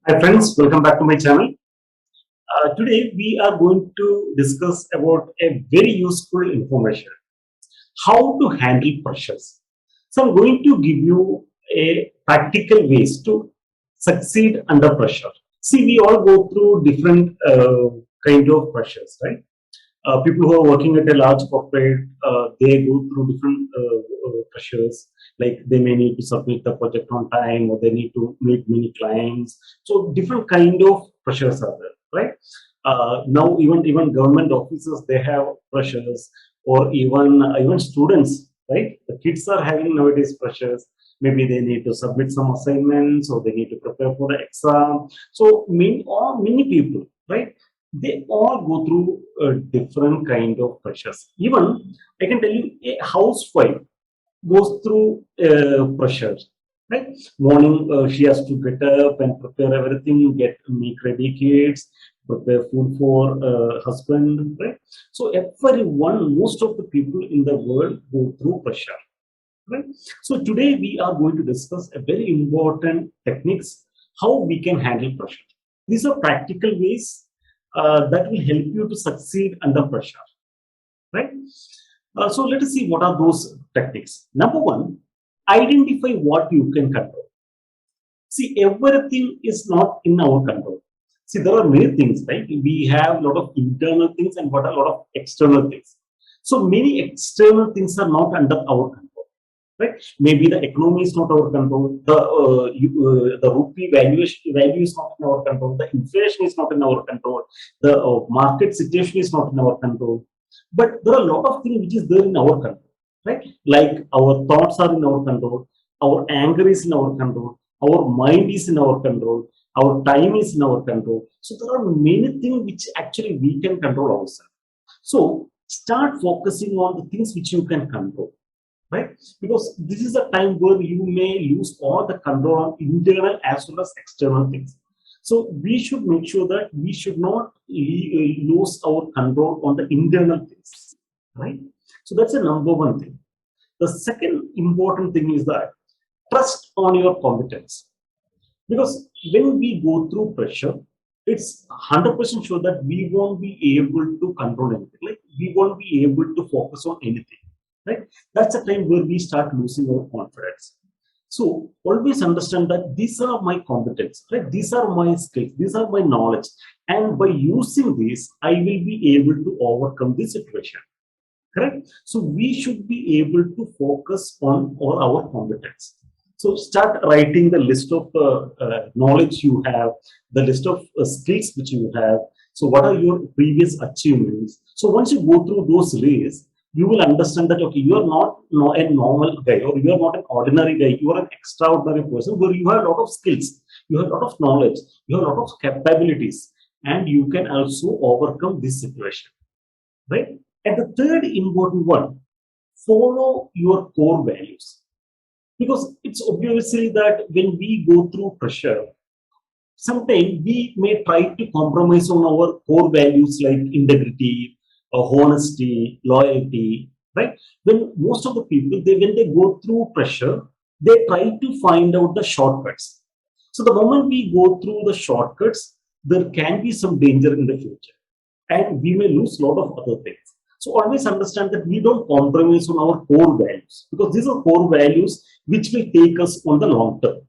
Hi friends, welcome back to my channel. Today we are going to discuss about a very useful information, how to handle pressures. So I'm going to give you a practical ways to succeed under pressure. See, we all go through different kind of pressures, right? People who are working at a large corporate, they go through different pressures. Like they may need to submit the project on time, or they need to meet many clients. So different kind of pressures are there, right? Now even government offices, they have pressures, or even students, right? The kids are having nowadays pressures. Maybe they need to submit some assignments, or they need to prepare for the exam. So many people, right? They all go through different kind of pressures. Even I can tell you, a housewife goes through pressures, right? Morning, she has to get up and prepare everything, make ready kids, prepare food for husband, right? So everyone, most of the people in the world go through pressure, right? So today we are going to discuss a very important techniques how we can handle pressure. These are practical ways that will help you to succeed under pressure, right? So let us see what are those techniques. Number one, identify what you can control. See, everything is not in our control. See, there are many things, right? We have a lot of internal things and what a lot of external things. So many external things are not under our control, right? Maybe the economy is not our control. The rupee value is not in our control. The inflation is not in our control. The market situation is not in our control. But there are a lot of things which is there in our control, right? Like our thoughts are in our control. Our anger is in our control. Our mind is in our control. Our time is in our control. So there are many things which actually we can control ourselves. So start focusing on the things which you can control, right? Because this is a time where you may lose all the control on internal as well as external things. So we should make sure that we should not lose our control on the internal things, right? So that's the number one thing. The second important thing is that trust on your competence. Because when we go through pressure, it's 100% sure that we won't be able to control anything. Like we won't be able to focus on anything, right? That's a time where we start losing our confidence. So always understand that these are my competence, right? These are my skills, these are my knowledge, and by using this, I will be able to overcome this situation. Correct? So we should be able to focus on all our competence. So start writing the list of knowledge you have, the list of skills which you have. So what are your previous achievements? So once you go through those lists, you will understand that okay, you are not a normal guy, or you are not an ordinary guy. You are an extraordinary person where you have a lot of skills, you have a lot of knowledge, you have a lot of capabilities, and you can also overcome this situation, right? And the third important one, follow your core values. Because it's obviously that when we go through pressure, sometimes we may try to compromise on our core values like integrity, honesty, loyalty, right? When most of the people, when they go through pressure, they try to find out the shortcuts. So the moment we go through the shortcuts, there can be some danger in the future, and we may lose a lot of other things. So always understand that we don't compromise on our core values, because these are core values which will take us on the long term,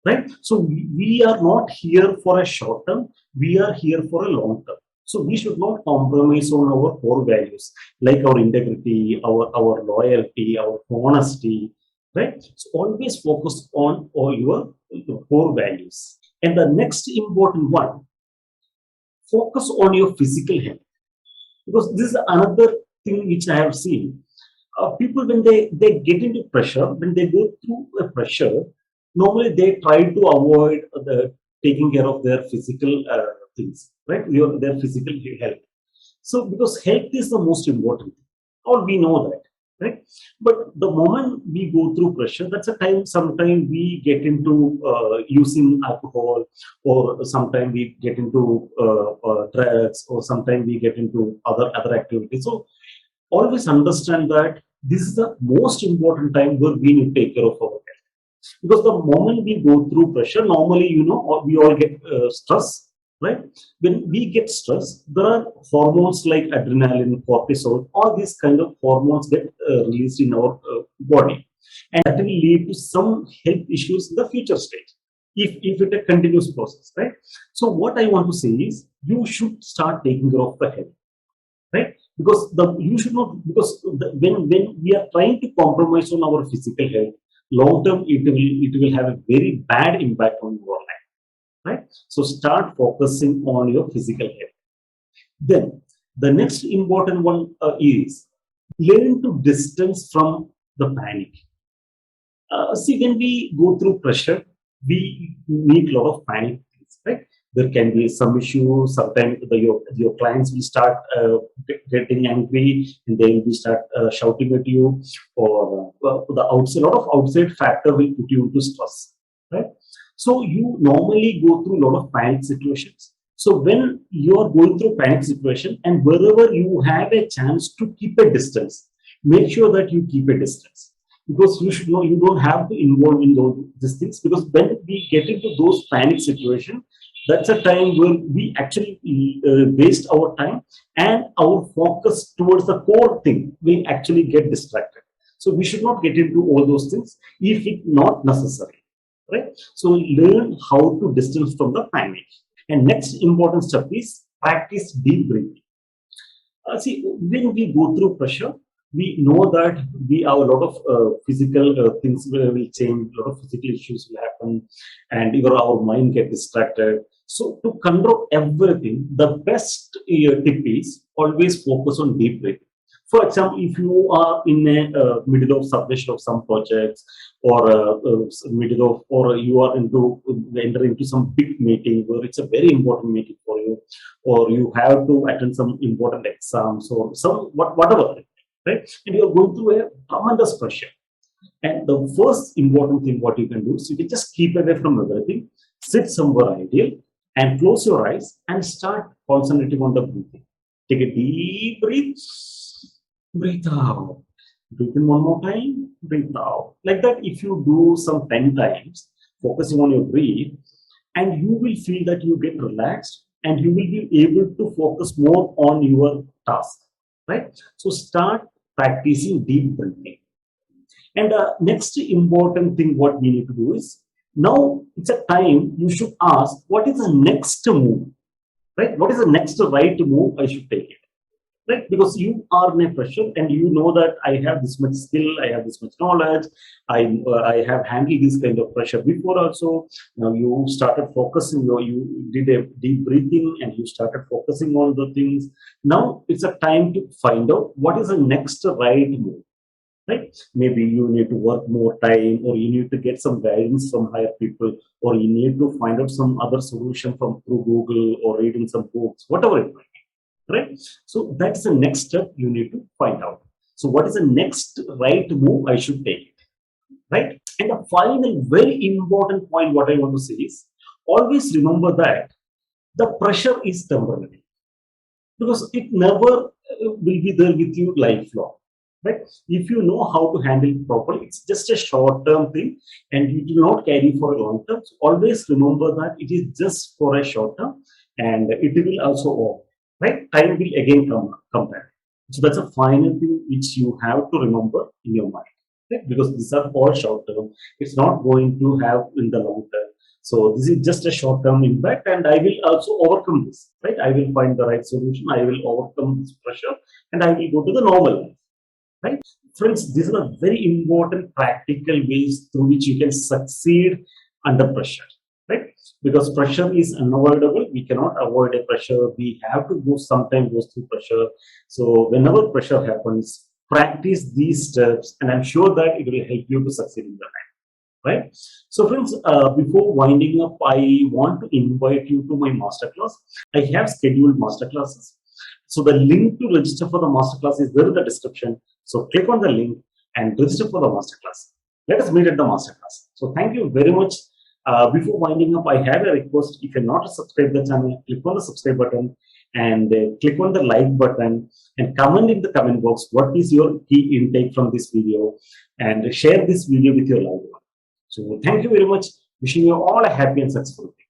right? So we are not here for a short term, we are here for a long term. So we should not compromise on our core values like our integrity, our loyalty, our honesty, right? So always focus on all your core values. And the next important one, focus on your physical health, because this is another thing which I have seen. People when they get into pressure, when they go through a pressure, normally they try to avoid the taking care of their physical things, right? Their physical health. So because health is the most important thing, all we know that, right? But the moment we go through pressure, that's a time. Sometimes we get into using alcohol, or sometimes we get into drugs, or sometimes we get into other activities. So always understand that this is the most important time where we need to take care of our health. Because the moment we go through pressure, normally, we all get stress, right? When we get stress, there are hormones like adrenaline, cortisol, all these kind of hormones get released in our body, and that will lead to some health issues in the future stage if it a continuous process, right? So what I want to say is you should start taking care of the health, right? Because you should not, because when we are trying to compromise on our physical health, long term it will have a very bad impact on your life, right? So start focusing on your physical health. Then the next important one is learn to distance from the panic. See, when we go through pressure, we meet a lot of panic things, right? There can be some issues. Sometimes your clients will start getting angry, and they will start shouting at you, or the outside, a lot of outside factor will put you into stress, right? So you normally go through a lot of panic situations. So when you are going through panic situation, and wherever you have a chance to keep a distance, make sure that you keep a distance, because you should know you don't have to involve in these things, because when we get into those panic situation, that's a time where we actually waste our time, and our focus towards the core thing will actually get distracted. So we should not get into all those things if it not necessary, right? So learn how to distance from the panic. And next important step is practice deep breathing. See, when we go through pressure, we know that we have a lot of physical things will change, a lot of physical issues will happen, and even our mind get distracted. So to control everything, the best tip is always focus on deep breathing. For example, if you are in a middle of submission of some projects, or middle of, or you are enter into some big meeting where it's a very important meeting for you, or you have to attend some important exams or some whatever, right? And you're going through a tremendous pressure. And the first important thing what you can do is you can just keep away from everything, sit somewhere ideal, and close your eyes and start concentrating on the breathing. Take a deep breath, breathe out. Breathe in one more time, breathe out. Like that, if you do some 10 times, focusing on your breath, and you will feel that you get relaxed, and you will be able to focus more on your task, right? So start practicing deep breathing. And next important thing what we need to do is, now it's a time you should ask, what is the next move, right? What is the next right move I should take it, right? Because you are in a pressure, and you know that I have this much skill, I have this much knowledge, I have handled this kind of pressure before also. Now you started focusing, you did a deep breathing, and you started focusing on the things. Now it's a time to find out what is the next right move, right? Maybe you need to work more time, or you need to get some guidance from higher people, or you need to find out some other solution from through Google, or reading some books, whatever it might be, right? So that's the next step you need to find out. So what is the next right move I should take, right? And the final very important point what I want to say is, always remember that the pressure is temporary, because it never will be there with you lifelong, right? If you know how to handle it properly, it's just a short term thing, and it will not carry for a long term. So always remember that it is just for a short term, and it will also over, right? Time will again come back. So that's a final thing which you have to remember in your mind, right? Because these are all short term. It's not going to have in the long term. So this is just a short-term impact, and I will also overcome this, right? I will find the right solution. I will overcome this pressure, and I will go to the normal life, right? Friends, these are very important practical ways through which you can succeed under pressure, right? Because pressure is unavoidable. We cannot avoid a pressure. We have to go sometimes go through pressure. So whenever pressure happens, practice these steps, and I'm sure that it will help you to succeed in your life. Right? So friends, before winding up, I want to invite you to my masterclass. I have scheduled masterclasses. So the link to register for the masterclass is there in the description. So click on the link and register for the masterclass. Let us meet at the masterclass. So thank you very much. Before winding up, I have a request. If you're not subscribed to the channel, click on the subscribe button, and click on the like button, and comment in the comment box what is your key intake from this video, and share this video with your loved one. So thank you very much. Wishing you all a happy and successful day.